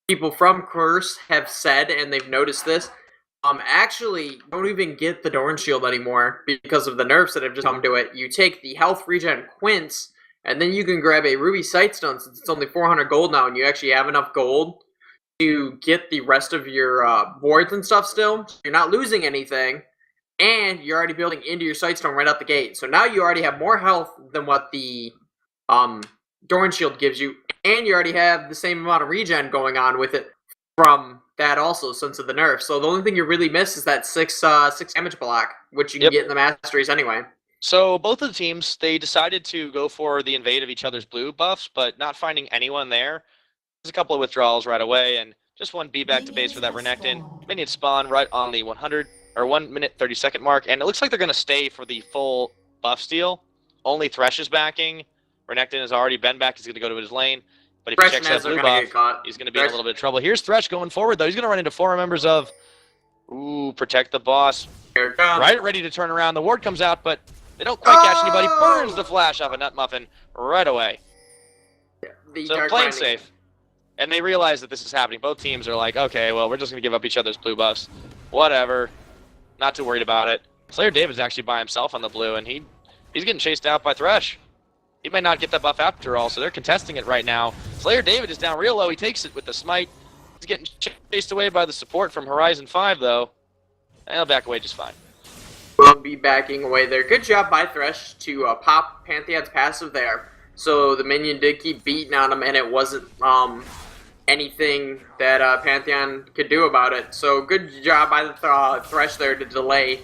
people from Curse have said, and they've noticed this, actually don't even get the Dorn Shield anymore because of the nerfs that have just come to it. You take the health regen Quince, and then you can grab a Ruby Sightstone since it's only 400 gold now, and you actually have enough gold to get the rest of your wards and stuff still. You're not losing anything, and you're already building into your Sightstone right out the gate. So now you already have more health than what the Dorn Shield gives you, and you already have the same amount of regen going on with it from that also since of the nerf. So the only thing you really miss is that six damage block, which you can get in the masteries anyway. So both of the teams, they decided to go for the invade of each other's blue buffs, but not finding anyone there. There's a couple of withdrawals right away, and just one B back to base for that Renekton. Minion spawn right on the 1 minute 30 second mark, and it looks like they're going to stay for the full buff steal. Only Thresh is backing. Renekton has already been back. He's going to go to his lane. But if he checks that blue buff, he's going to be in a little bit of trouble. Here's Thresh going forward, though. He's going to run into 4 members of... Ooh, protect the boss. Right, ready to turn around. The ward comes out, but they don't quite catch anybody. Burns the flash off a Nut Muffin right away. So playing safe. And they realize that this is happening. Both teams are like, okay, well, we're just going to give up each other's blue buffs. Whatever. Not too worried about it. Slayer David's actually by himself on the blue, and he's getting chased out by Thresh. He may not get that buff after all, so they're contesting it right now. Slayer David is down real low. He takes it with the smite. He's getting chased away by the support from Horizon 5, though. And he'll back away just fine. We'll be backing away there. Good job by Thresh to pop Pantheon's passive there. So the minion did keep beating on him, and it wasn't anything that Pantheon could do about it. So good job by the Thresh there to delay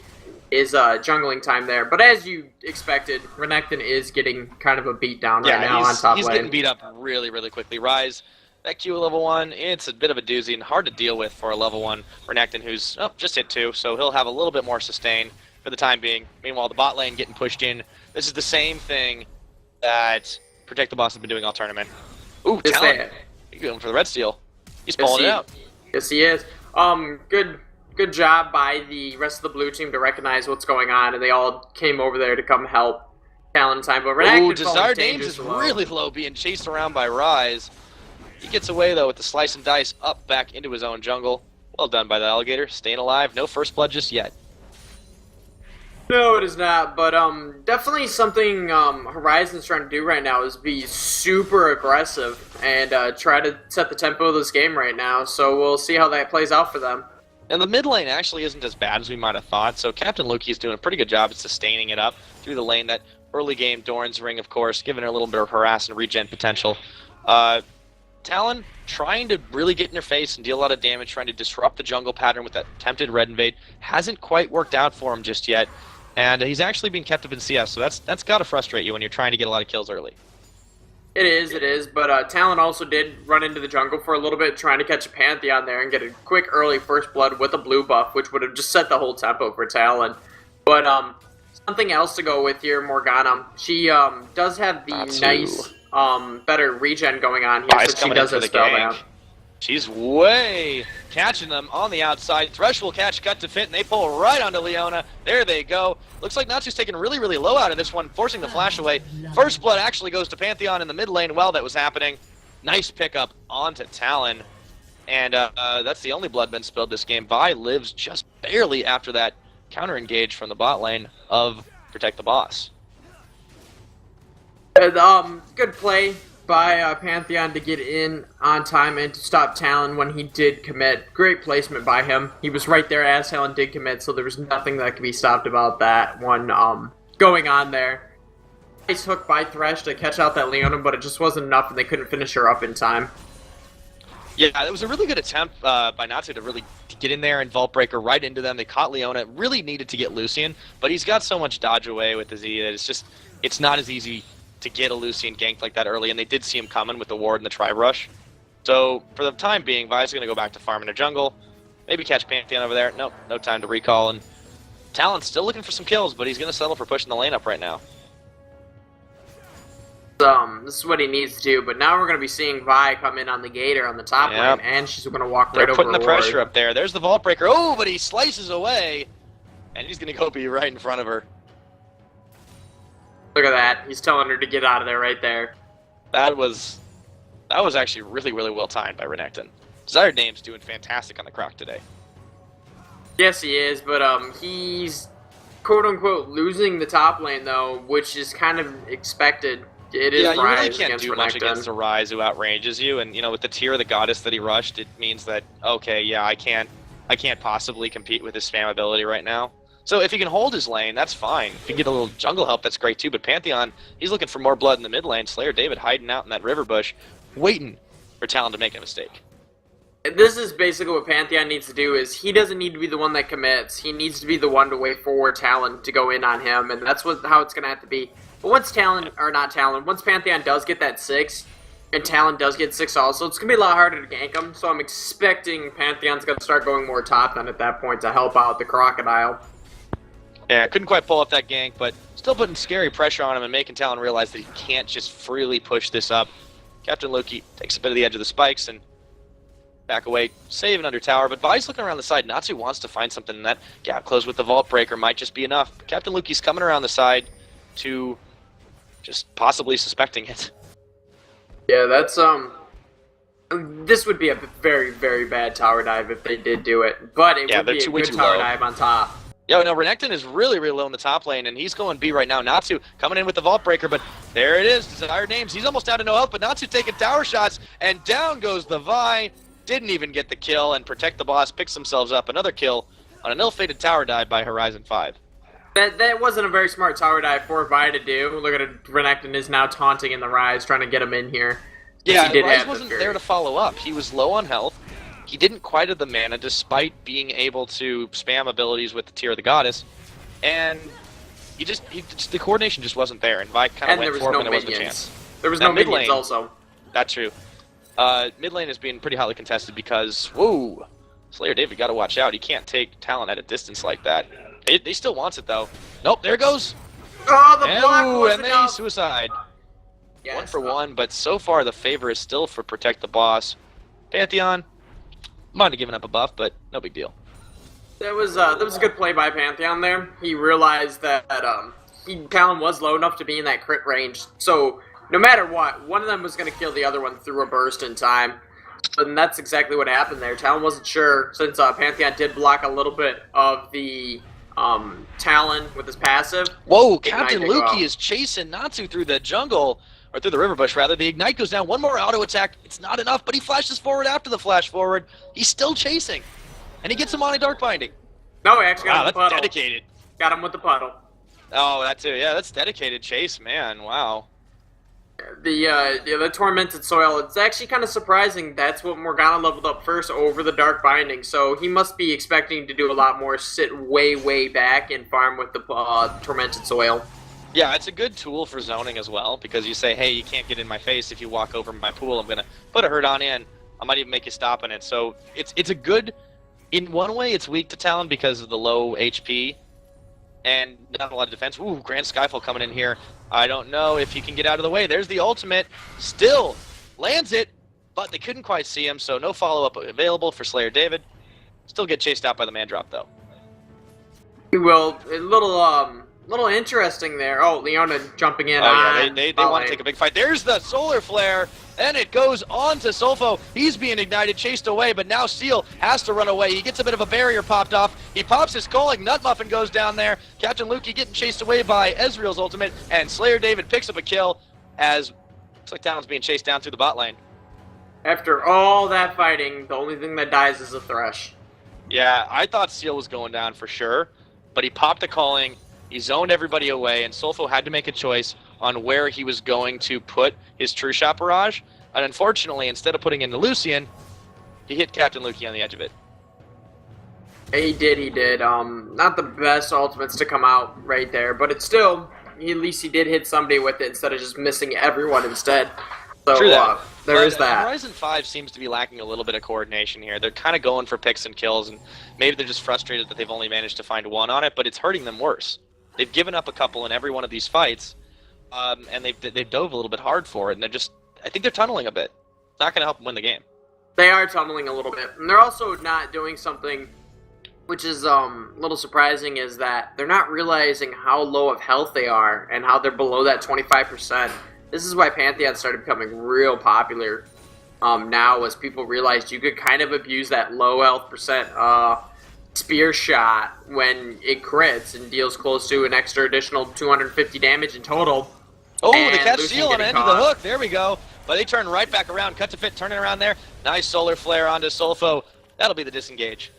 his jungling time there. But as you expected, Renekton is getting kind of a beat down right now on top lane. He's getting beat up really, really quickly. Rise, that Q level 1, it's a bit of a doozy and hard to deal with for a level 1 Renekton who's just hit 2, so he'll have a little bit more sustain for the time being. Meanwhile, the bot lane getting pushed in. This is the same thing that Protect the Boss has been doing all tournament. Ooh, Talon. He's going for the red steal. He's pulling it out. Yes, he is. Good job by the rest of the blue team to recognize what's going on, and they all came over there to come help Talon time. But Ooh, Desired Dames is really low, being chased around by Rise. He gets away, though, with the slice and dice up back into his own jungle. Well done by the Alligator. Staying alive. No first blood just yet. No, it is not, but definitely something Horizon's trying to do right now is be super aggressive and try to set the tempo of this game right now, so we'll see how that plays out for them. And the mid lane actually isn't as bad as we might have thought, so Captain Loki is doing a pretty good job at sustaining it up through the lane. That early game Doran's Ring, of course, giving her a little bit of harass and regen potential. Talon trying to really get in her face and deal a lot of damage, trying to disrupt the jungle pattern with that attempted red invade. Hasn't quite worked out for him just yet. And he's actually being kept up in CS, so that's got to frustrate you when you're trying to get a lot of kills early. It is, but Talon also did run into the jungle for a little bit, trying to catch a Pantheon there and get a quick early first blood with a blue buff, which would have just set the whole tempo for Talon. But something else to go with here, Morgana. She does have the nice, better regen going on here, so she does have spellbound. She's way catching them on the outside. Thresh will catch Cut to Fit, and they pull right onto Leona. There they go. Looks like Natsu's taking really, really low out of this one, forcing the flash away. First blood actually goes to Pantheon in the mid lane while that was happening. Nice pickup onto Talon. And that's the only blood been spilled this game. Vi lives just barely after that counter engage from the bot lane of Protect the Boss. Good play by Pantheon to get in on time and to stop Talon when he did commit. Great placement by him. He was right there as Talon did commit, so there was nothing that could be stopped about that one going on there. Nice hook by Thresh to catch out that Leona, but it just wasn't enough and they couldn't finish her up in time. Yeah, it was a really good attempt by Natsu to really get in there and Vault Breaker right into them. They caught Leona. Really needed to get Lucian, but he's got so much dodge away with the Z that it's not as easy to get a Lucian ganked like that early, and they did see him coming with the ward and the Tribe Rush. So, for the time being, Vi's going to go back to farming a jungle, maybe catch Pantheon over there. Nope, no time to recall, and Talon's still looking for some kills, but he's going to settle for pushing the lane up right now. This is what he needs to do, but now we're going to be seeing Vi come in on the Gator on the top lane, and she's going to walk right over They're putting the pressure up there. There's the Vault Breaker. Oh, but he slices away, and he's going to go be right in front of her. Look at that. He's telling her to get out of there right there. That was actually really, really well timed by Renekton. Desired Name's doing fantastic on the Croc today. Yes, he is, but he's quote-unquote losing the top lane, though, which is kind of expected. It is Yeah, you really Rise can't against do much Renekton. against a Rise who outranges you, and, with the Tear of the Goddess that he rushed, it means that, okay, yeah, I can't possibly compete with his spam ability right now. So if he can hold his lane, that's fine. If he can get a little jungle help, that's great too, but Pantheon, he's looking for more blood in the mid lane. Slayer David hiding out in that river bush, waiting for Talon to make a mistake. This is basically what Pantheon needs to do. Is he doesn't need to be the one that commits. He needs to be the one to wait for Talon to go in on him, and that's how it's going to have to be. But once once Pantheon does get that 6, and Talon does get 6 also, it's going to be a lot harder to gank him, so I'm expecting Pantheon's going to start going more top then at that point to help out the Crocodile. Yeah, couldn't quite pull off that gank, but still putting scary pressure on him and making Talon realize that he can't just freely push this up. Captain Loki takes a bit of the edge of the spikes and back away, saving under tower, but Vi's looking around the side. Natsu wants to find something in that gap close with the Vault Breaker might just be enough. Captain Loki's coming around the side to just possibly suspecting it. Yeah, that's this would be a very, very bad tower dive if they did do it, but it would be a good tower dive on top. Yo, no, Renekton is really, really low in the top lane, and he's going B right now. Natsu coming in with the Vault Breaker, but there it is. Desired Names. He's almost down to no health, but Natsu taking tower shots, and down goes the Vi. Didn't even get the kill, and Protect the Boss picks themselves up another kill on an ill-fated tower dive by Horizon 5. That wasn't a very smart tower dive for Vi to do. Look at it, Renekton is now taunting in the Rise, trying to get him in here. Yeah, Rise wasn't there to follow up. He was low on health. He didn't quite have the mana, despite being able to spam abilities with the Tear of the Goddess, and the coordination just wasn't there, and Vi kind of went for him, and there wasn't a chance. There was no minions also. That's true. Mid lane is being pretty highly contested because, whoa, Slayer David got to watch out. He can't take Talon at a distance like that. They still wants it, though. Nope, there it goes. Oh, the block was and they suicide. Yes, 1 for 1, but so far the favor is still for Protect the Boss. Pantheon might have given up a buff, but no big deal. That was a good play by Pantheon there. He realized that Talon was low enough to be in that crit range, so no matter what, one of them was going to kill the other one through a burst in time. And that's exactly what happened there. Talon wasn't sure, since Pantheon did block a little bit of the Talon with his passive. Whoa, Captain Luki is chasing Natsu through the jungle, or through the river bush, rather. The Ignite goes down. One more auto attack. It's not enough, but he flashes forward after the flash forward. He's still chasing. And he gets him on a Dark Binding. No, he actually got him with the puddle. That's dedicated. Got him with the puddle. Oh, that's it. Yeah, that's dedicated chase, man. Wow. The Tormented Soil, it's actually kind of surprising that's what Morgana leveled up first over the Dark Binding, so he must be expecting to do a lot more sit way, way back and farm with the Tormented Soil. Yeah, it's a good tool for zoning as well, because you say, hey, you can't get in my face if you walk over my pool. I'm going to put a hurt on in. I might even make you stop in it. So it's a good... In one way, it's weak to Talon because of the low HP and not a lot of defense. Ooh, Grand Skyfall coming in here. I don't know if he can get out of the way. There's the ultimate. Still lands it, but they couldn't quite see him, so no follow-up available for Slayer David. Still get chased out by the man drop, though. Well, a little interesting there. Oh, Leona jumping in. Oh, yeah, they want to take a big fight. There's the Solar Flare, and it goes on to Solfo. He's being ignited, chased away, but now Seal has to run away. He gets a bit of a barrier popped off. He pops his calling. Nut Muffin goes down there. Captain Luki getting chased away by Ezreal's ultimate, and Slayer David picks up a kill as looks like Talon's being chased down through the bot lane. After all that fighting, the only thing that dies is a Thresh. Yeah, I thought Seal was going down for sure, but he popped a calling. He zoned everybody away, and Solfo had to make a choice on where he was going to put his True Shot Barrage. And unfortunately, instead of putting in the Lucian, he hit Captain Luki on the edge of it. He did. Not the best ultimates to come out right there, but it's still, at least he did hit somebody with it instead of just missing everyone instead. So True that. There is that. Horizon 5 seems to be lacking a little bit of coordination here. They're kind of going for picks and kills, and maybe they're just frustrated that they've only managed to find one on it, but it's hurting them worse. They've given up a couple in every one of these fights, and they've dove a little bit hard for it, and I think they're tunneling a bit. It's not going to help them win the game. They are tunneling a little bit, and they're also not doing something which is a little surprising, is that they're not realizing how low of health they are and how they're below that 25%. This is why Pantheon started becoming real popular. now as people realized you could kind of abuse that low health percent spear shot when it crits and deals close to an extra additional 250 damage in total. Oh, And they catch Lucian Seal on the getting end of the caught. hook. There we go. But they turn right back around. Cut to fit, turning around there. Nice solar flare onto Solfo. That'll be the disengage.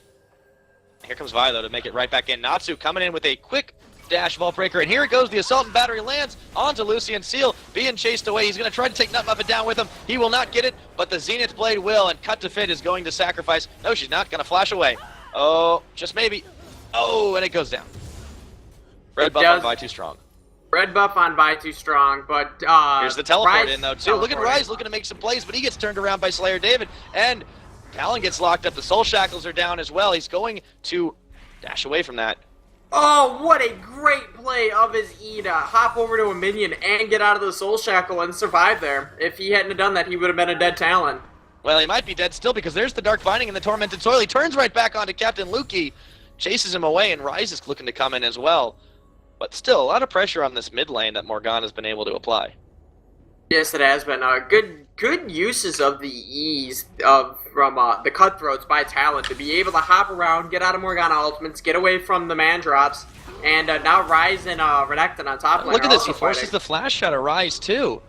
Here comes Vi, though, to make it right back in. Natsu coming in with a quick dash vault breaker. And here it goes. The assault and battery lands onto Lucian. Seal being chased away. He's going to try to take Nut Muffet down with him. He will not get it, but the Zenith Blade will. And Cut to Fit is going to sacrifice. No, she's not going to flash away. Oh, just maybe. Oh, and it goes down. Red buff on Vi too strong. Red buff on Vi too strong, but Here's the teleport Rise in, though, too. Look at Rise looking to make some plays, but he gets turned around by Slayer David. And Talon gets locked up. The Soul Shackles are down as well. He's going to dash away from that. Oh, what a great play of his E to hop over to a minion and get out of the Soul Shackle and survive there. If he hadn't have done that, he would have been a dead Talon. Well, he might be dead still because there's the Dark Binding and the Tormented Soil. He turns right back onto Captain Lukey, chases him away, and Rise is looking to come in as well. But still, a lot of pressure on this mid lane that Morgana's been able to apply. Yes, it has been. Good uses of the E's from the Cutthroats by Talon to be able to hop around, get out of Morgana ultimates, get away from the man drops, and now Rise and Renekton on top lane. Look at are this, also he forces fighting. the flash shot of Rise too.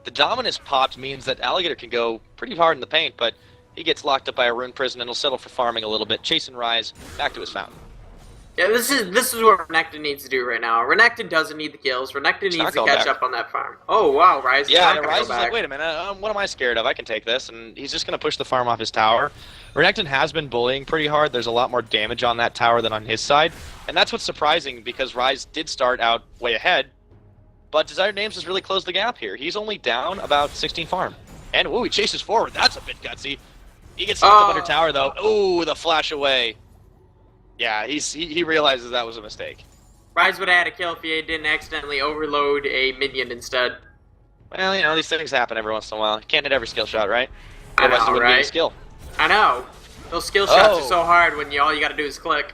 The Dominus popped means that Alligator can go pretty hard in the paint, but he gets locked up by a rune prison and will settle for farming a little bit, chasing Rise back to his fountain. Yeah, this is what Renekton needs to do right now. Renekton doesn't need the kills. Renekton needs to catch up on that farm. Oh, wow, Rise is Yeah, not gonna Rise go is back. like, wait a minute, what am I scared of? I can take this, and he's just going to push the farm off his tower. Renekton has been bullying pretty hard. There's a lot more damage on that tower than on his side, and that's what's surprising because Rise did start out way ahead, but Desired Names has really closed the gap here. He's only down about 16 farm. And, ooh, he chases forward. That's a bit gutsy. He gets knocked up under tower, though. Ooh, the flash away. Yeah, he realizes that was a mistake. Rise would have had a kill if he didn't accidentally overload a minion instead. Well, you know, these things happen every once in a while. You can't hit every skill shot, right? I Otherwise, it know, wouldn't be a right? skill. I know. Those skill shots Oh. are so hard when all you gotta do is click.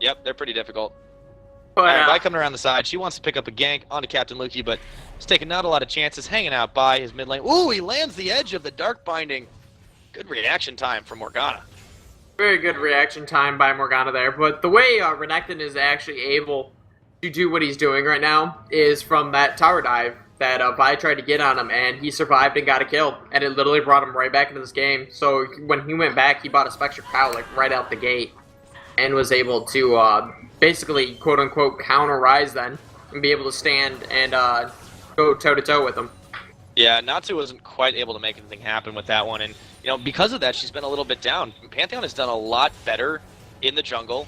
Yep, they're pretty difficult. But, Alright, Vi coming around the side. She wants to pick up a gank onto Captain Lukey, but he's taking not a lot of chances, hanging out by his mid lane. Ooh, he lands the edge of the Dark Binding. Good reaction time from Morgana. very good reaction time by Morgana there. But the way Renekton is actually able to do what he's doing right now is from that tower dive that Vi tried to get on him, and he survived and got a kill. And it literally brought him right back into this game. So when he went back, he bought a Spectre Cow like right out the gate and was able to basically, quote-unquote, counter Rise then and be able to stand and go toe-to-toe with him. Yeah, Natsu wasn't quite able to make anything happen with that one, and you know, because of that, she's been a little bit down. Pantheon has done a lot better in the jungle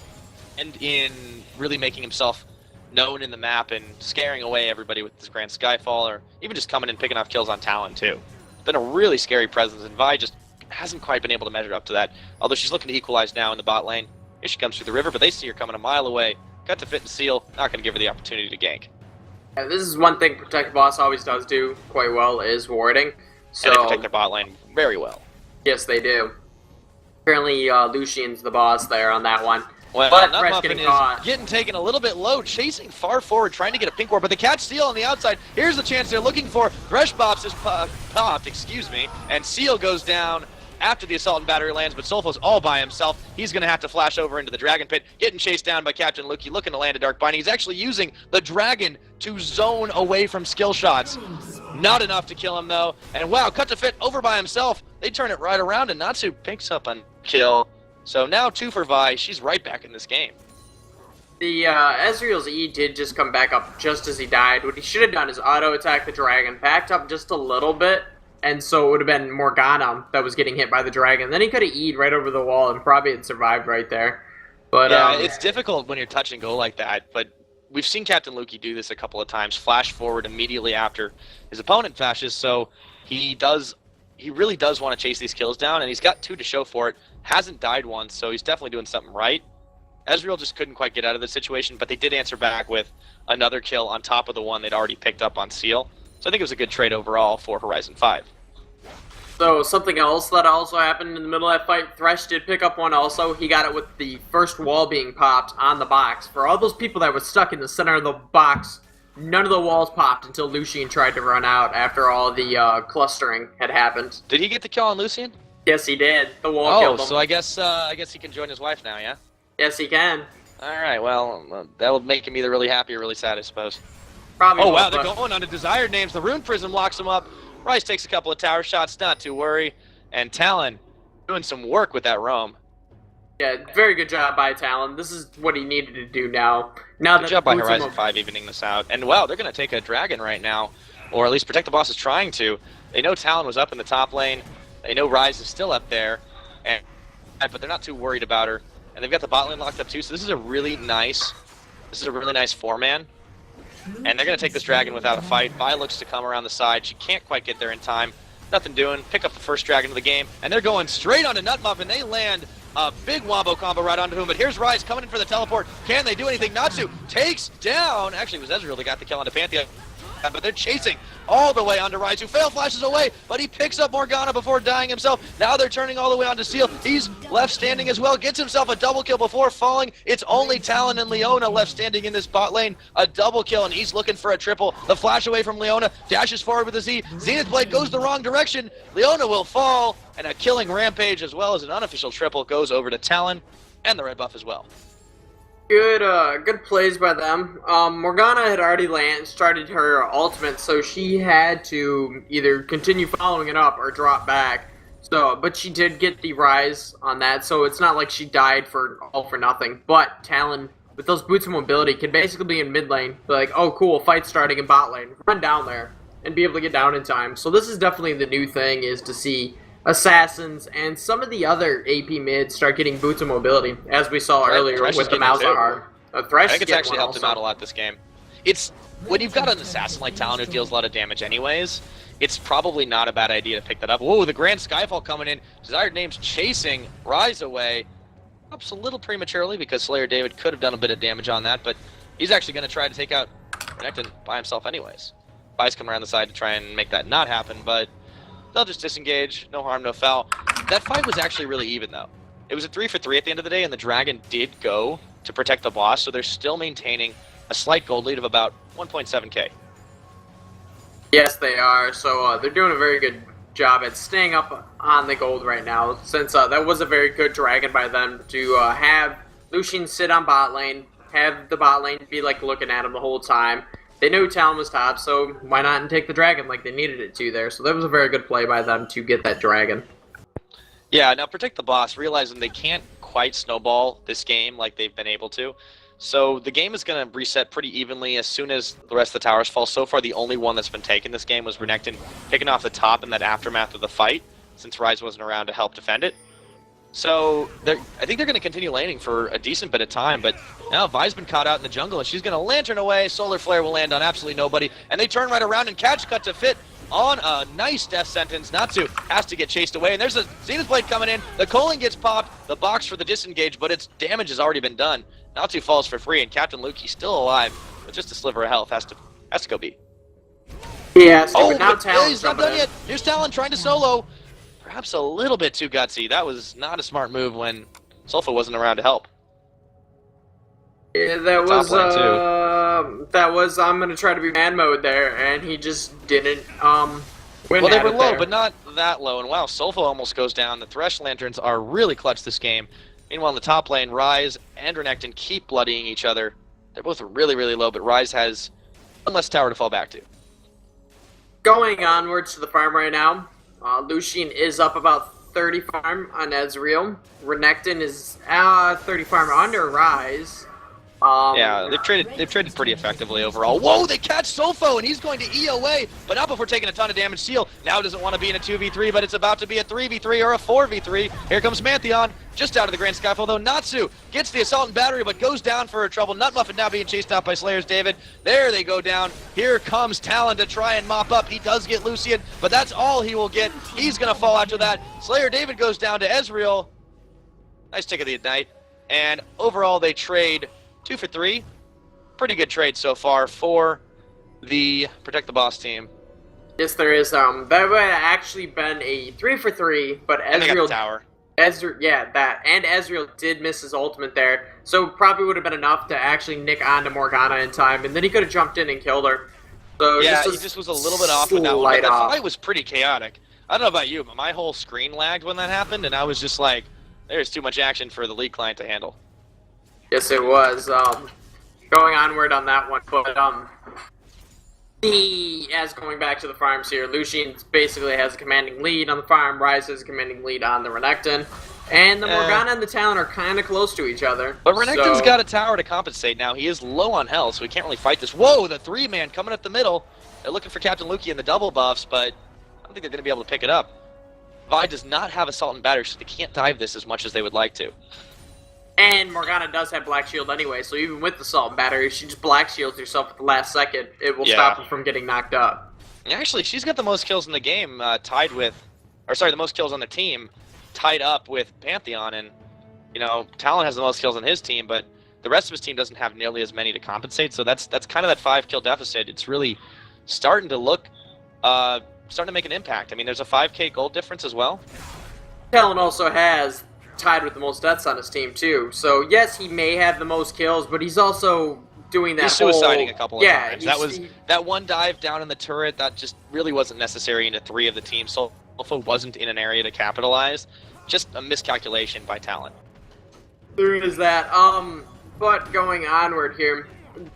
and in really making himself known in the map and scaring away everybody with this Grand Skyfall, or even just coming and picking off kills on Talon too. It's been a really scary presence, and Vi just hasn't quite been able to measure up to that. Although she's looking to equalize now in the bot lane. Here she comes through the river, but they see her coming a mile away. Cut to fit and seal, not going to give her the opportunity to gank. Yeah, this is one thing Protect Boss always does do quite well, is warding. So, And they protect their bot lane very well. yes, they do. Apparently, Lucian's the boss there on that one. Well, But Nut Thresh Muffin getting is caught. getting taken a little bit low, chasing far forward, trying to get a pink ward, but they catch Seal on the outside. Here's the chance they're looking for. Thresh Bops is popped, and Seal goes down after the assault and battery lands, but Solfo's all by himself. He's going to have to flash over into the Dragon Pit, getting chased down by Captain Lukey, looking to land a Dark Binding. He's actually using the Dragon to zone away from skill shots. Not enough to kill him, though. And wow, Cut to Fit over by himself. They turn it right around, and Natsu picks up a kill. So now 2 for Vi. She's right back in this game. The Ezreal's E did just come back up just as he died. What he should have done is auto-attack the dragon, backed up just a little bit, and so it would have been Morgana that was getting hit by the dragon. Then he could have E'd right over the wall and probably had survived right there. But Yeah, it's difficult when you're touch and go like that, but we've seen Captain Lukey do this a couple of times, flash forward immediately after his opponent flashes, so he really does want to chase these kills down, and he's got 2 to show for it. Hasn't died once, so he's definitely doing something right. Ezreal just couldn't quite get out of the situation, but they did answer back with another kill on top of the one they'd already picked up on Seal. So I think it was a good trade overall for Horizon 5. So something else that also happened in the middle of that fight, Thresh did pick up one also. He got it with the first wall being popped on the box. For all those people that were stuck in the center of the box none of the walls popped until Lucian tried to run out after all the clustering had happened. Did he get the kill on Lucian? Yes, he did. The wall killed him. So I guess he can join his wife now, yeah? Yes, he can. All right, well, that will make him either really happy or really sad, I suppose. Probably. Oh, wow, they're going on to Desired Names. The Rune Prism locks him up. Rice takes a couple of tower shots, not to worry. And Talon doing some work with that roam. Yeah, very good job by Talon. This is what he needed to do now. Good job by Horizon 5 evening this out. And wow, they're going to take a dragon right now. Or at least Protect the Boss is trying to. They know Talon was up in the top lane. They know Ryze is still up there. But they're not too worried about her. And they've got the bot lane locked up too, so this is a really nice 4-man. And they're going to take this dragon without a fight. Vi looks to come around the side. She can't quite get there in time. Nothing doing. Pick up the first dragon of the game. And they're going straight onto Nutmuff, and they land a big wombo combo right onto him. But here's Ryze coming in for the teleport. Can they do anything? Natsu takes down. Actually, it was Ezreal that got the kill onto Pantheon. But they're chasing all the way onto Ryze, who fail flashes away, but he picks up Morgana before dying himself. Now they're turning all the way onto Seal. He's left standing as well, gets himself a double kill before falling. It's only Talon and Leona left standing in this bot lane. A double kill, and he's looking for a triple. The flash away from Leona, dashes forward with a Z. Zenith Blade goes the wrong direction. Leona will fall, and a killing rampage as well as an unofficial triple goes over to Talon and the red buff as well. Good plays by them. Morgana had already started her ultimate, so she had to either continue following it up or drop back. But she did get the rise on that, so it's not like she died all for nothing. But Talon, with those boots of mobility, can basically be in mid lane, be like, oh cool, fight's starting in bot lane, run down there, and be able to get down in time. So this is definitely the new thing, is to see Assassins and some of the other AP mids start getting boots of mobility, as we saw earlier with the Malzahar. I think it's actually helped him out a lot this game. It's when you've got an assassin like Talon who deals a lot of damage anyways, it's probably not a bad idea to pick that up. Whoa, the Grand Skyfall coming in. Desired Names chasing Ryze away. Ups a little prematurely because Slayer David could have done a bit of damage on that, but he's actually going to try to take out Renekton by himself anyways. Vi's come around the side to try and make that not happen, but they'll just disengage. No harm, no foul. That fight was actually really even, though. It was a 3-for-3 at the end of the day, and the Dragon did go to protect the boss, so they're still maintaining a slight gold lead of about 1.7k. Yes, they are. So they're doing a very good job at staying up on the gold right now, since that was a very good Dragon by them to have Lucian sit on bot lane, have the bot lane be like looking at him the whole time. They knew Talon was top, so why not take the dragon like they needed it to there? So that was a very good play by them to get that dragon. Yeah, now protect the boss, realizing they can't quite snowball this game like they've been able to. So the game is going to reset pretty evenly as soon as the rest of the towers fall. So far, the only one that's been taken this game was Renekton picking off the top in that aftermath of the fight, since Ryze wasn't around to help defend it. So I think they're going to continue laning for a decent bit of time, but now Vi's been caught out in the jungle, and she's going to lantern away. Solar Flare will land on absolutely nobody, and they turn right around and catch cut to fit on a nice death sentence. Natsu has to get chased away, and there's a Zenith Blade coming in. The Colin gets popped, the box for the disengage, but its damage has already been done. Natsu falls for free, and Captain Luke, he's still alive, with just a sliver of health, has to go beat. Yeah, oh, but now he's not done yet. Here's Talon trying to solo. Perhaps a little bit too gutsy. That was not a smart move when Sulfa wasn't around to help. Yeah, that was I'm gonna try to be man mode there, and he just didn't win. Well, they were low, there. but not that low. And wow, Sulfa almost goes down. The Thresh Lanterns are really clutch this game. Meanwhile, in the top lane, Ryze and Renekton keep bloodying each other. They're both really, really low, but Ryze has one less tower to fall back to. Going onwards to the farm right now. Lucian is up about 30 farm on Ezreal. Renekton is 30 farm under Ryze. Yeah, they've traded pretty effectively overall. Whoa, they catch Sofo, and he's going to E away, but not before taking a ton of damage. Seal now doesn't want to be in a 2v3, but it's about to be a 3v3 or a 4v3. Here comes Pantheon, just out of the Grand Skyfall, though. Natsu gets the Assault and Battery, but goes down for a trouble. Nutmuffin now being chased out by Slayers David. There they go down. Here comes Talon to try and mop up. He does get Lucian, but that's all he will get. He's going to fall after that. Slayer David goes down to Ezreal. Nice tick of the night. And overall, they trade 2 for 3. Pretty good trade so far for the Protect the Boss team. Yes, there is. That would have actually been a 3 for 3, but And they got the Ezreal. tower. Ezreal, yeah, that. And Ezreal did miss his ultimate there, so probably would have been enough to actually nick onto Morgana in time, and then he could have jumped in and killed her. So Yeah, he just was a little bit off with that one, but the fight was pretty chaotic. I don't know about you, but my whole screen lagged when that happened, and I was just like, there's too much action for the League client to handle. Yes, it was. Going onward on that one, but as going back to the farms here, Lucian basically has a commanding lead on the farm, Ryze has a commanding lead on the Renekton, and the Morgana and the Talon are kind of close to each other. But Renekton's got a tower to compensate now. He is low on health, so he can't really fight this. Whoa, the 3-man coming up the middle. They're looking for Captain Luki and the double buffs, but I don't think they're going to be able to pick it up. Vi does not have Assault and Battery, so they can't dive this as much as they would like to. And Morgana does have Black Shield anyway, so even with the Salt and Battery, she just Black Shields herself at the last second. It will stop her from getting knocked up. Actually, she's got the most kills in the game, the most kills on the team, tied up with Pantheon. And, you know, Talon has the most kills on his team, but the rest of his team doesn't have nearly as many to compensate. So that's kind of that 5-kill deficit. It's really starting to look, starting to make an impact. I mean, there's a 5K gold difference as well. Talon also has tied with the most deaths on his team too. So yes, he may have the most kills, but he's also doing that. He's suiciding a couple of times. That one dive down in the turret that just really wasn't necessary into 3 of the team. So Alpha wasn't in an area to capitalize. Just a miscalculation by Talon. There is that. But going onward here,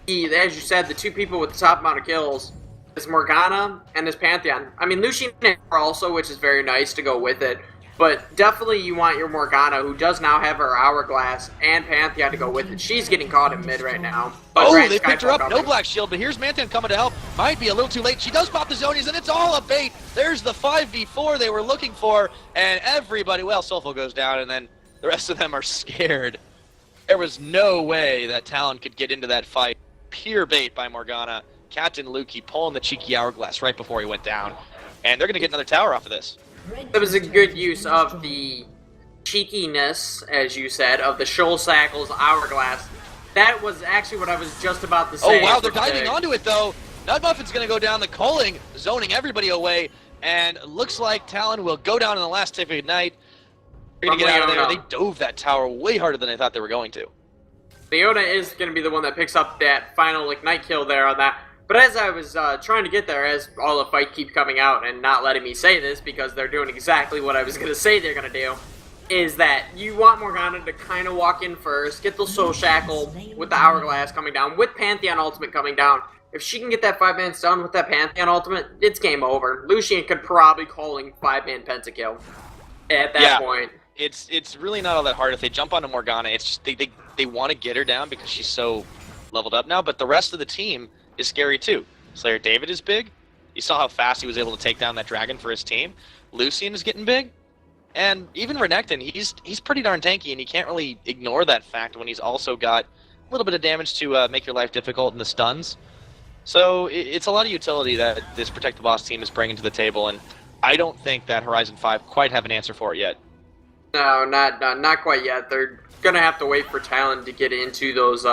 as you said, the 2 people with the top amount of kills is Morgana and his Pantheon. I mean, Lucian also, which is very nice to go with it. But definitely you want your Morgana, who does now have her Hourglass and Pantheon to go with it. She's getting caught in mid right now. But they picked her up. No Black Shield, but here's Pantheon coming to help. Might be a little too late. She does pop the Zonies, and it's all a bait. There's the 5v4 they were looking for, and everybody, well, Soulful goes down, and then the rest of them are scared. There was no way that Talon could get into that fight. Pure bait by Morgana. Captain Luki pulling the cheeky Hourglass right before he went down. And they're going to get another tower off of this. That was a good use of the cheekiness, as you said, of the Shoal Sackle's Hourglass. That was actually what I was just about to say. Oh, wow, they're diving onto it, though. Nutmuffin's going to go down the culling, zoning everybody away, and looks like Talon will go down in the last tip of the night. They're going to get out of there. They dove that tower way harder than they thought they were going to. Leona is going to be the one that picks up that final Ignite kill there on that. But as I was trying to get there, as all the fight keep coming out and not letting me say this because they're doing exactly what I was going to say they're going to do, is that you want Morgana to kind of walk in first, get the Soul Shackle with the Hourglass coming down, with Pantheon Ultimate coming down. If she can get that 5-man stun with that Pantheon Ultimate, it's game over. Lucian could probably calling 5-man pentakill at that point. It's really not all that hard. If they jump onto Morgana, it's just they want to get her down because she's so leveled up now, but the rest of the team is scary too. Slayer David is big. You saw how fast he was able to take down that dragon for his team. Lucian is getting big. And even Renekton, he's pretty darn tanky, and you can't really ignore that fact when he's also got a little bit of damage to make your life difficult in the stuns. So it's a lot of utility that this Protect the Boss team is bringing to the table, and I don't think that Horizon 5 quite have an answer for it yet. No, not quite yet. They're going to have to wait for Talon to get into those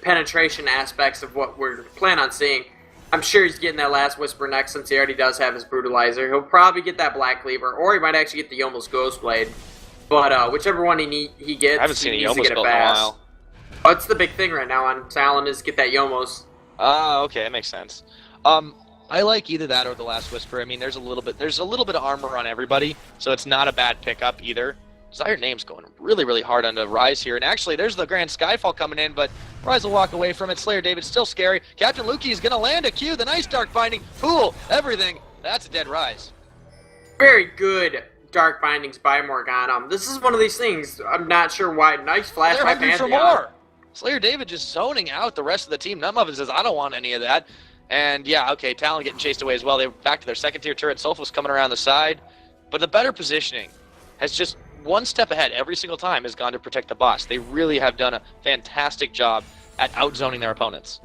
penetration aspects of what we're planning on seeing. I'm sure he's getting that last Whisper next since he already does have his Brutalizer. He'll probably get that Black Cleaver, or he might actually get the Yomo's Ghost Blade. But whichever one he gets, I haven't seen he a needs to Yomo's get it built in a fast. while. Oh, it's the big thing right now on Talon is get that Yomos. Okay, that makes sense. I like either that or the last Whisper. I mean, there's a little bit of armor on everybody, so it's not a bad pickup either. Desired Name's going really, really hard onto Ryze here, and actually there's the Grand Skyfall coming in, but Ryze will walk away from it. Slayer David's still scary. Captain Luki is going to land a Q, the nice Dark Binding, Pool, everything. That's a dead Ryze. Very good Dark Bindings by Morgana. This is one of these things, I'm not sure why. Nice flash by Pantheon. For more. Slayer David just zoning out the rest of the team. Nutmuffin says, I don't want any of that. And yeah, okay, Talon getting chased away as well. They're back to their second tier turret. Soulful's coming around the side. But the better positioning has just one step ahead every single time has gone to Protect the Boss. They really have done a fantastic job at outzoning their opponents.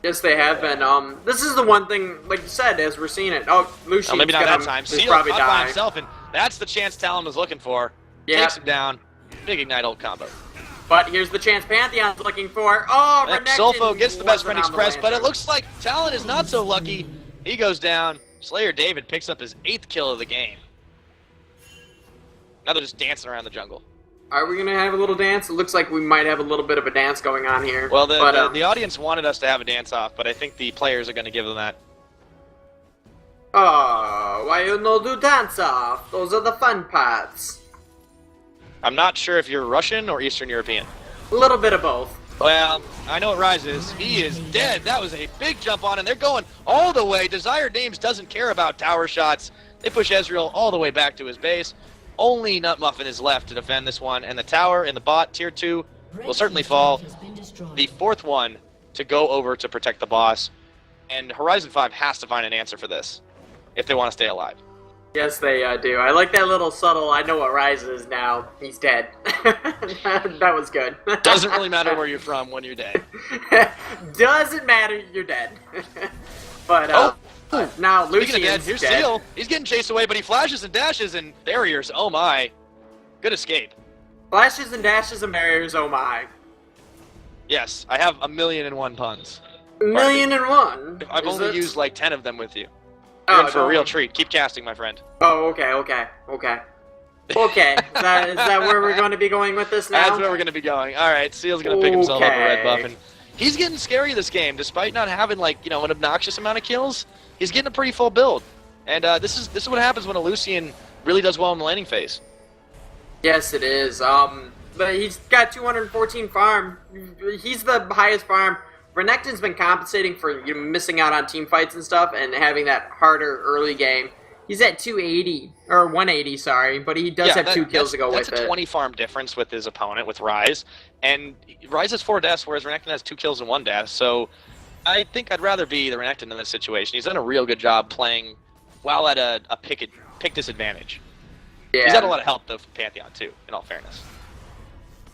Yes, they have been. This is the one thing, like you said, as we're seeing it. Oh, Lucian's maybe not that time. Seal probably caught by die. himself, and that's the chance Talon was looking for. Yeah. Takes him down. Big Ignite ult combo. But here's the chance Pantheon's looking for. Oh, Renekton Soulfo gets the best friend wasn't on the express, but it lantern. looks like Talon is not so lucky. He goes down. Slayer David picks up his 8th kill of the game. Now they're just dancing around the jungle. Are we gonna have a little dance? It looks like we might have a little bit of a dance going on here. Well, the audience wanted us to have a dance-off, but I think the players are going to give them that. Oh, why you no do dance-off? Those are the fun parts. I'm not sure if you're Russian or Eastern European. A little bit of both. Well, I know what Rise is. He is dead. That was a big jump on, and they're going all the way. Desired Names doesn't care about tower shots. They push Ezreal all the way back to his base. Only Nutmuffin is left to defend this one, and the tower in the bot, tier 2, will certainly fall. The fourth one to go over to protect the boss, and Horizon 5 has to find an answer for this if they want to stay alive. Yes, they do. I like that little subtle, I know what Rise is now. He's dead. That was good. Doesn't really matter where you're from when you're dead. Doesn't matter, you're dead. But, now Lucian's here's dead. Seal. He's getting chased away, but he flashes and dashes and barriers. Oh my. Good escape. Flashes and dashes and barriers, oh my. Yes, I have 1,000,001 puns. 1,000,001? I've Is only it? used like 10 of them with you. You're in for a no. real treat. Keep casting, my friend. Oh, okay. Okay, is that where we're going to be going with this now? That's where we're going to be going. All right, Seal's going to pick himself up a red buff, and he's getting scary this game, despite not having like an obnoxious amount of kills. He's getting a pretty full build, and this is what happens when a Lucian really does well in the laning phase. Yes, it is. But he's got 214 farm. He's the highest farm. Renekton's been compensating for missing out on team fights and stuff, and having that harder early game. He's at 280 or 180, sorry, but he does have 2 kills to go with it. That's a 20 farm difference with his opponent, with Rise, and Rise has 4 deaths, whereas Renekton has 2 kills and 1 death. So I think I'd rather be the Renekton in this situation. He's done a real good job playing while at a pick disadvantage. Yeah. He's had a lot of help though from Pantheon too, in all fairness.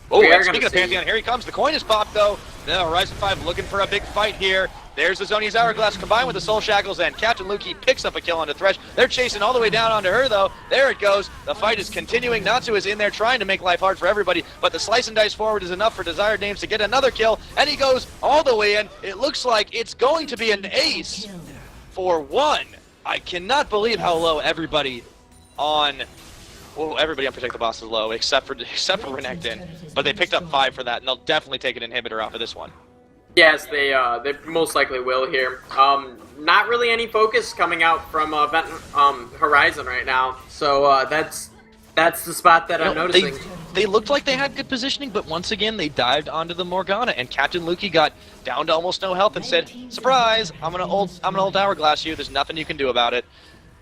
Oh, and speaking of Pantheon, here he comes. The coin is popped, though. Now, Horizon 5 looking for a big fight here. There's the Zhonya's Hourglass combined with the Soul Shackles, and Captain Luki picks up a kill onto Thresh. They're chasing all the way down onto her, though. There it goes. The fight is continuing. Natsu is in there trying to make life hard for everybody, but the slice and dice forward is enough for Desired Names to get another kill, and he goes all the way in. It looks like it's going to be an ace for 1. I cannot believe how low everybody on Protect the Boss is low, except for Renekton. But they picked up 5 for that, and they'll definitely take an inhibitor off of this one. Yes, they most likely will here. Not really any focus coming out from Horizon right now, so that's the spot that I'm noticing. They looked like they had good positioning, but once again they dived onto the Morgana, and Captain Luki got down to almost no health and said, "Surprise! I'm gonna ult Hourglass you. There's nothing you can do about it."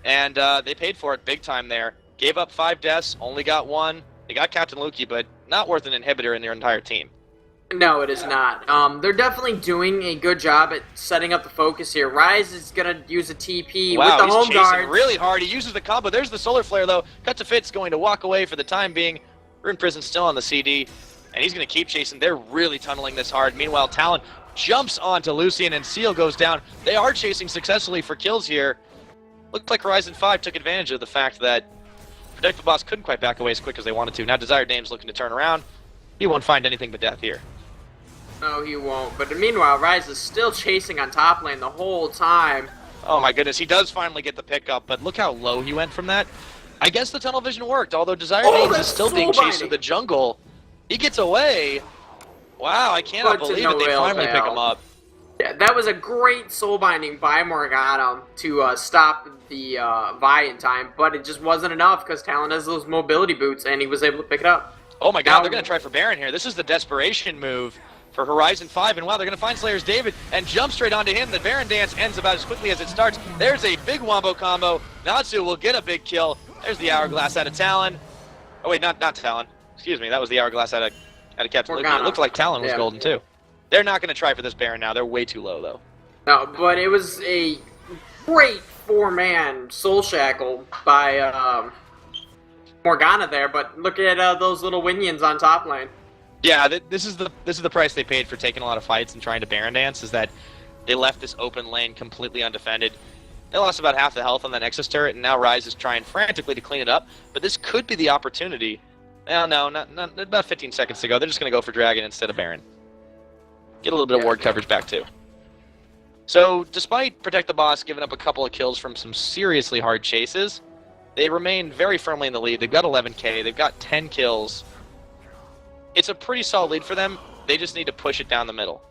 And they paid for it big time there. Gave up 5 deaths, only got 1. They got Captain Luki, but not worth an inhibitor in their entire team. No, it is not. They're definitely doing a good job at setting up the focus here. Rise is going to use a TP with the home guard. Really hard. He uses the combo. There's the Solar Flare, though. Cut to Fit's going to walk away for the time being. Rune Prison's still on the CD, and he's going to keep chasing. They're really tunneling this hard. Meanwhile, Talon jumps onto Lucian, and Seal goes down. They are chasing successfully for kills here. Looked like Horizon 5 took advantage of the fact that Protect the Boss couldn't quite back away as quick as they wanted to. Now Desired Name's looking to turn around. He won't find anything but death here. No, he won't. But meanwhile, Rise is still chasing on top lane the whole time. Oh my goodness, he does finally get the pickup, but look how low he went from that. I guess the tunnel vision worked, although Desired Names is still being chased through the jungle. He gets away. Wow, I cannot believe it. They finally pick him up. Yeah, that was a great soul binding by Morgana to stop the Vi in time, but it just wasn't enough because Talon has those mobility boots, and he was able to pick it up. Oh my god, they're going to try for Baron here. This is the desperation move for Horizon 5, and wow, they're going to find Slayer's David and jump straight onto him. The Baron dance ends about as quickly as it starts. There's a big wombo combo. Natsu will get a big kill. There's the Hourglass out of Talon. Oh wait, not Talon. Excuse me, that was the Hourglass out of Captain Luki. It looked like Talon was golden too. They're not going to try for this Baron now. They're way too low, though. No, but it was a great 4-man soul shackle by Morgana there. But look at those little Winions on top lane. Yeah, this is the price they paid for taking a lot of fights and trying to Baron dance. Is that they left this open lane completely undefended. They lost about half the health on that Nexus turret, and now Rise is trying frantically to clean it up. But this could be the opportunity. Well, no, not about 15 seconds to go. They're just going to go for Dragon instead of Baron. Get a little bit of ward coverage back, too. So, despite Protect the Boss giving up a couple of kills from some seriously hard chases, They remain very firmly in the lead. They've got 11k. They've got 10 kills. It's a pretty solid lead for them. They just need to push it down the middle.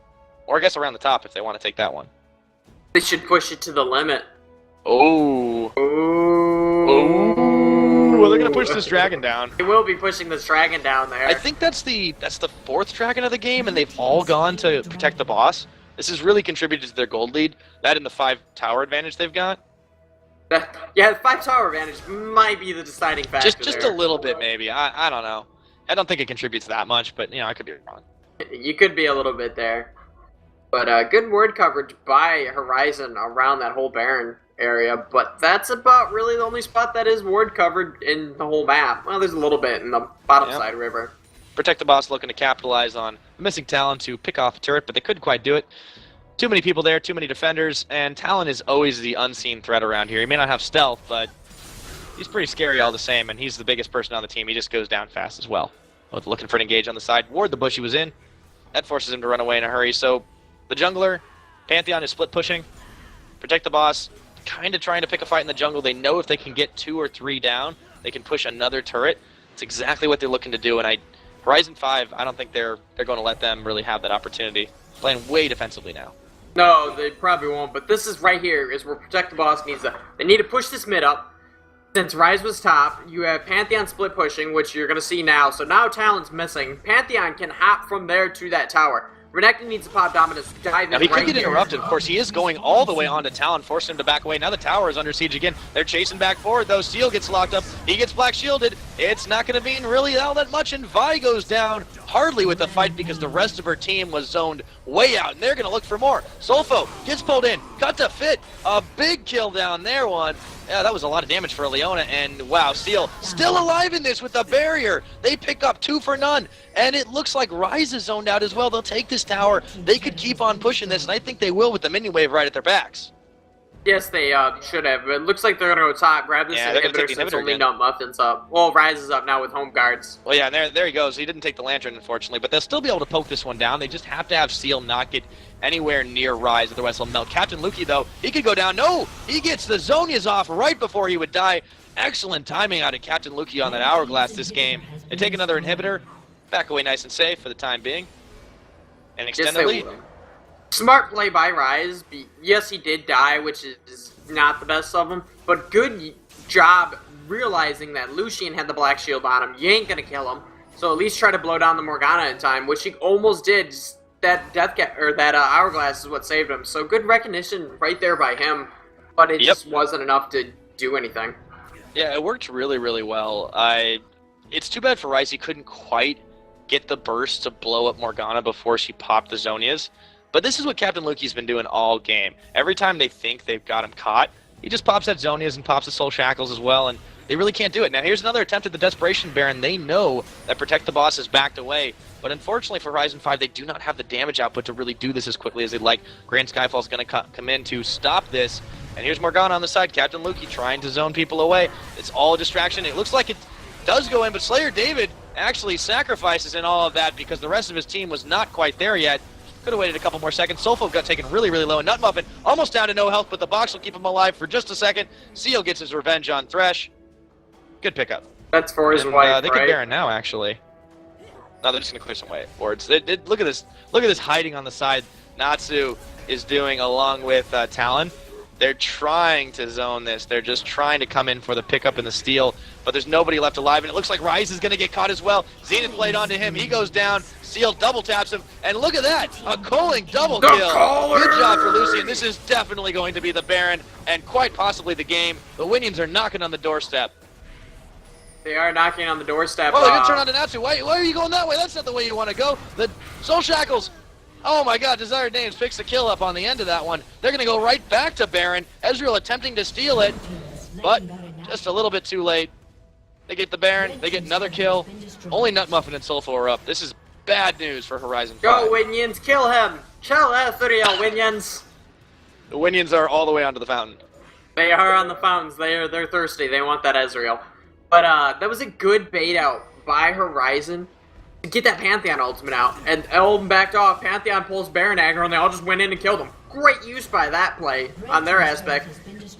Or I guess around the top if they want to take that one. They should push it to the limit. Oh. Oh. Well, they're going to push this dragon down. They will be pushing this dragon down there. I think that's the 4th dragon of the game, and they've all gone to protect the boss. This has really contributed to their gold lead. That and the 5 tower advantage they've got. Yeah, the 5 tower advantage might be the deciding factor. Just a little bit, maybe. I don't know. I don't think it contributes that much, but I could be wrong. You could be a little bit there. But good ward coverage by Horizon around that whole Baron area. But that's about really the only spot that is ward covered in the whole map. Well, there's a little bit in the bottom side river. Protect the boss looking to capitalize on the missing Talon to pick off a turret, but they couldn't quite do it. Too many people there, too many defenders, and Talon is always the unseen threat around here. He may not have stealth, but he's pretty scary all the same, and he's the biggest person on the team. He just goes down fast as well. Both looking for an engage on the side. Ward the bush he was in. That forces him to run away in a hurry. So the jungler, Pantheon, is split pushing. Protect the boss, kind of trying to pick a fight in the jungle. They know if they can get 2 or 3 down, they can push another turret. It's exactly what they're looking to do, and Horizon 5, I don't think they're going to let them really have that opportunity. Playing way defensively now. No, they probably won't, but this is right here is where Protect the Boss needs to... They need to push this mid up. Since Ryze was top, you have Pantheon split pushing, which you're going to see now. So now Talon's missing. Pantheon can hop from there to that tower. Renekton needs to pop Dominus, dive in. Now he right could get here. interrupted. Of course, he is going all the way onto Talon, forcing him to back away. Now the tower is under siege again. They're chasing back forward, though. Seal gets locked up. He gets black shielded. It's not going to mean really all that much, and Vi goes down hardly with the fight because the rest of her team was zoned way out, and they're going to look for more. Solfo gets pulled in. Got to fit. A big kill down there, one. Yeah, that was a lot of damage for Leona, and wow, Seal still alive in this with the barrier. They pick up 2 for none, and it looks like Ryze is zoned out as well. They'll take this tower. They could keep on pushing this, and I think they will with the minion wave right at their backs. Yes, they should have. It looks like they're going to go top, grab this Yeah, they're gonna inhibitor take the since inhibitor only again. Nut Muffin's up. Well, Ryze is up now with home guards. Well, yeah, and there he goes. He didn't take the lantern, unfortunately, but they'll still be able to poke this one down. They just have to have Seal not get anywhere near Ryze, otherwise he'll melt. Captain Luki, though, he could go down. No! He gets the Zonias off right before he would die. Excellent timing out of Captain Luki on that Hourglass this game. They take another inhibitor, back away nice and safe for the time being, and extend the lead. will. Smart play by Ryze. Yes, he did die, which is not the best of him, but good job realizing that Lucian had the black shield on him. You ain't gonna kill him, so at least try to blow down the Morgana in time, which he almost did. Just that Hourglass is what saved him. So good recognition right there by him, but it just wasn't enough to do anything. Yeah, it worked really, really well. It's too bad for Ryze he couldn't quite get the burst to blow up Morgana before she popped the Zonias. But this is what Captain Luki's been doing all game. Every time they think they've got him caught, he just pops that Zonias and pops the Soul Shackles as well, and they really can't do it. Now here's another attempt at the Desperation Baron. They know that Protect the Boss is backed away, but unfortunately for Horizon 5, they do not have the damage output to really do this as quickly as they'd like. Grand Skyfall's going to come in to stop this, and here's Morgana on the side. Captain Luki trying to zone people away. It's all a distraction. It looks like it does go in, but Slayer David actually sacrifices in all of that because the rest of his team was not quite there yet. Could have waited a couple more seconds. Solfo got taken really, really low, and Nut Muffin almost down to no health, but the box will keep him alive for just a second. Seal gets his revenge on Thresh. Good pickup. That's for his And, wife, they right? could Baron now, actually. No, they're just going to clear some wards. Look at this. Look at this hiding on the side. Natsu is doing along with Talon. They're trying to zone this. They're just trying to come in for the pickup and the steal, but there's nobody left alive, and it looks like Ryze is going to get caught as well. Zenith played onto him. He goes down. Seal double taps him, and look at that. A Culling double kill. Good job for Lucian. This is definitely going to be the Baron, and quite possibly the game. The Winions are knocking on the doorstep. They are knocking on the doorstep. Oh, they're going to turn on to Natsu. Why are you going that way? That's not the way you want to go. The Soul Shackles. Oh my god, Desired Names picks the kill up on the end of that one. They're going to go right back to Baron. Ezreal attempting to steal it, but just a little bit too late. They get the Baron. They get another kill. Only Nut Muffin and Sulfur are up. This is bad news for Horizon 5. Go, Winions, kill him! Kill Ezreal, Winions! The Winions are all the way onto the fountain. They are on the fountains. They're thirsty. They want that Ezreal. But that was a good bait out by Horizon to get that Pantheon ultimate out. And Elm backed off. Pantheon pulls Baron aggro, and they all just went in and killed him. Great use by that play on their aspect.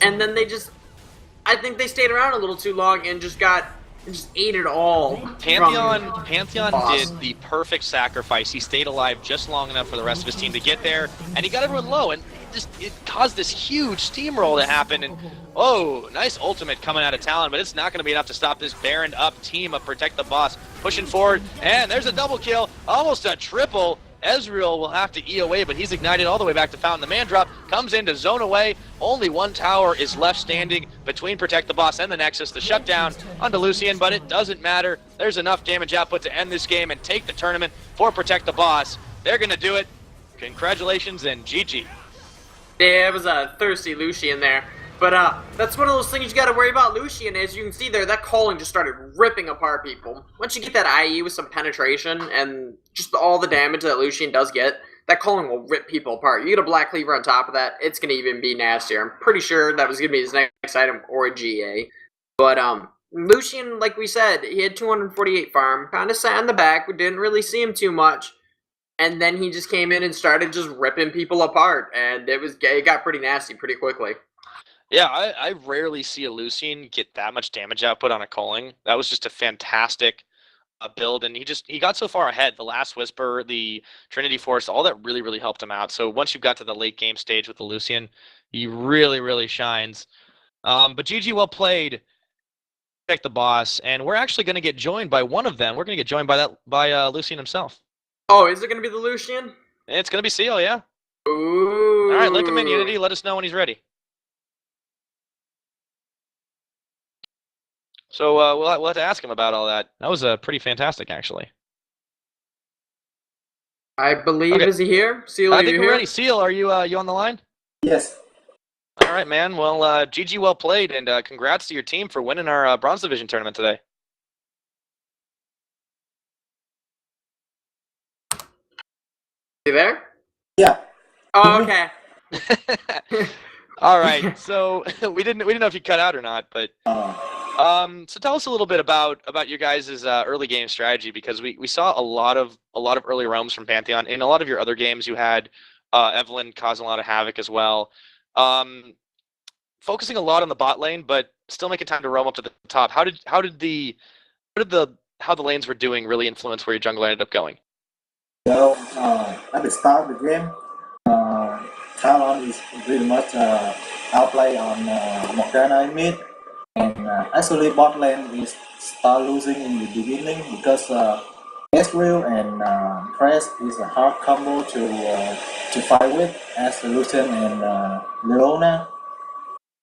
And then they just I think they stayed around a little too long and just ate it all. Pantheon boss. did the perfect sacrifice. He stayed alive just long enough for the rest of his team to get there, and he got everyone low, and it caused this huge steamroll to happen. And oh, nice ultimate coming out of Talon, but it's not going to be enough to stop this Baron up team of Protect the Boss pushing forward. And there's a double kill, almost a triple. Ezreal will have to E away, but he's ignited all the way back to Fountain. The man drop comes in to zone away. Only one tower is left standing between Protect the Boss and the Nexus. The shutdown onto Lucian, but it doesn't matter. There's enough damage output to end this game and take the tournament for Protect the Boss. They're going to do it. Congratulations and GG. Yeah, it was a thirsty Lucian there. But that's one of those things you got to worry about Lucian. As you can see there, that calling just started ripping apart people. Once you get that IE with some penetration and just all the damage that Lucian does get, that calling will rip people apart. You get a Black Cleaver on top of that, it's going to even be nastier. I'm pretty sure that was going to be his next item or a GA. But Lucian, like we said, he had 248 farm, kind of sat in the back. We didn't really see him too much. And then he just came in and started just ripping people apart. And it got pretty nasty pretty quickly. Yeah, I rarely see a Lucian get that much damage output on a calling. That was just a fantastic build, and he got so far ahead. The last Whisper, the Trinity Force, all that really, really helped him out. So once you got to the late game stage with the Lucian, he really, really shines. But GG, well played. Check the boss, and we're actually going to get joined by one of them. We're going to get joined by Lucian himself. Oh, is it going to be the Lucian? It's going to be Seal, yeah. Ooh. All right, link him in Unity. Let us know when he's ready. So we'll have to ask him about all that. That was pretty fantastic, actually. I believe, is he here? Seal, are you here? I think we're ready. Seal, are you on the line? Yes. All right, man. Well, GG, well played, and congrats to your team for winning our Bronze Division tournament today. You there? Yeah. Oh, okay. All right. So we didn't know if you cut out or not, but so tell us a little bit about your guys' early game strategy, because we saw a lot of early roams from Pantheon. In a lot of your other games, you had Evelyn causing a lot of havoc as well. Focusing a lot on the bot lane, but still making time to roam up to the top. How the lanes were doing really influence where your jungler ended up going? So at the start of the game, Talon is pretty much outplay on Morgana in mid, and actually bot lane is start losing in the beginning because Ezreal and Press is a hard combo to fight with as Lucian and Leona.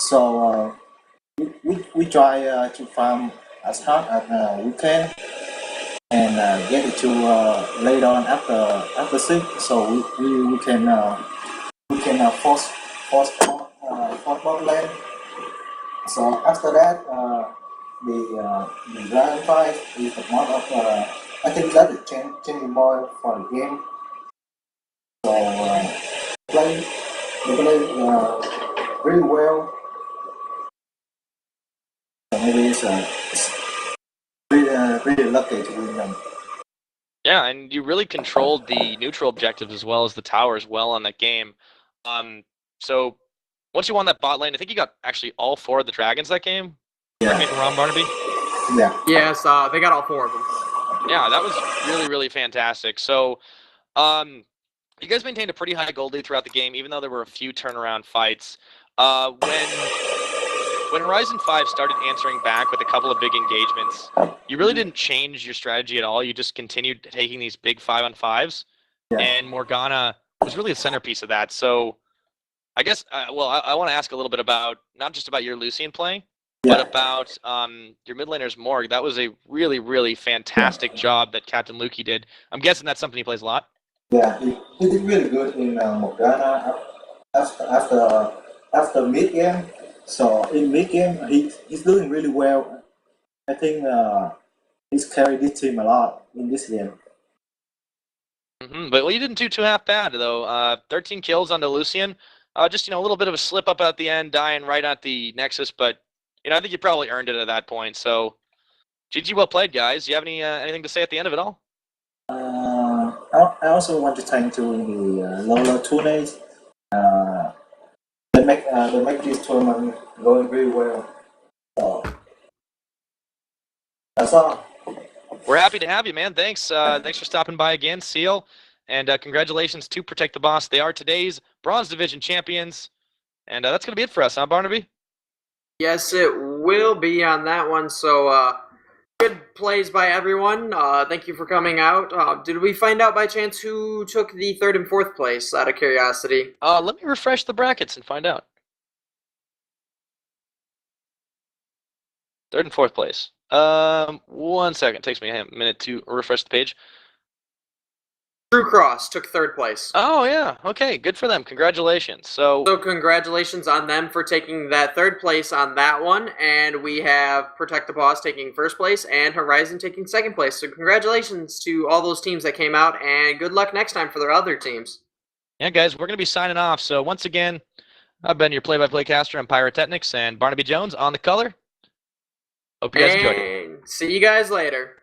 So we try to farm as hard as we can and get it to later on after 6, so we can force bot lane. So after that, the Dragon Fight is a mod of I think that is changing more for the game. So they play really well. So maybe it's really lucky to win them. Yeah, and you really controlled the neutral objectives as well as the towers well on that game. So once you won that bot lane, I think you got actually all 4 of the dragons that game. Yeah. Correct me if I'm wrong, Barnaby? Yeah. Yes, they got all 4 of them. Yeah, that was really, really fantastic. So, you guys maintained a pretty high gold lead throughout the game, even though there were a few turnaround fights. When Horizon 5 started answering back with a couple of big engagements, you really didn't change your strategy at all. You just continued taking these big 5-on-5s, and Morgana was really a centerpiece of that. So, I guess, I want to ask a little bit about, not just about your Lucian play, but about your mid laner's Morg. That was a really, really fantastic job that Captain Lukey did. I'm guessing that's something he plays a lot. Yeah, he did really good in Morgana after mid game. So in mid game, he's doing really well. I think he's carried this team a lot in this game. But you didn't do too half bad though. 13 kills onto Lucian. Just a little bit of a slip up at the end, dying right at the Nexus, but I think you probably earned it at that point. So, GG, well played, guys. Do you have anything to say at the end of it all? I also want to thank to the lower Tourney. They make this tournament going very well. That's all. We're happy to have you, man. Thanks. Thanks for stopping by again, Seal. And congratulations to Protect the Boss. They are today's Bronze Division champions. And that's going to be it for us, huh, Barnaby? Yes, it will be on that one. So, good plays by everyone. Thank you for coming out. Did we find out by chance who took the 3rd and 4th place, out of curiosity? Let me refresh the brackets and find out. 3rd and 4th place. 1 second. Takes me a minute to refresh the page. True Cross took 3rd place. Oh, yeah. Okay, good for them. Congratulations. So Congratulations on them for taking that 3rd place on that one. And we have Protect the Boss taking 1st place and Horizon taking 2nd place. So congratulations to all those teams that came out, and good luck next time for their other teams. yeah, guys, we're going to be signing off. So once again, I've been your play-by-play caster on Pyrotechnics and Barnaby Jones on the color. Hope you guys enjoyed it. And see you guys later.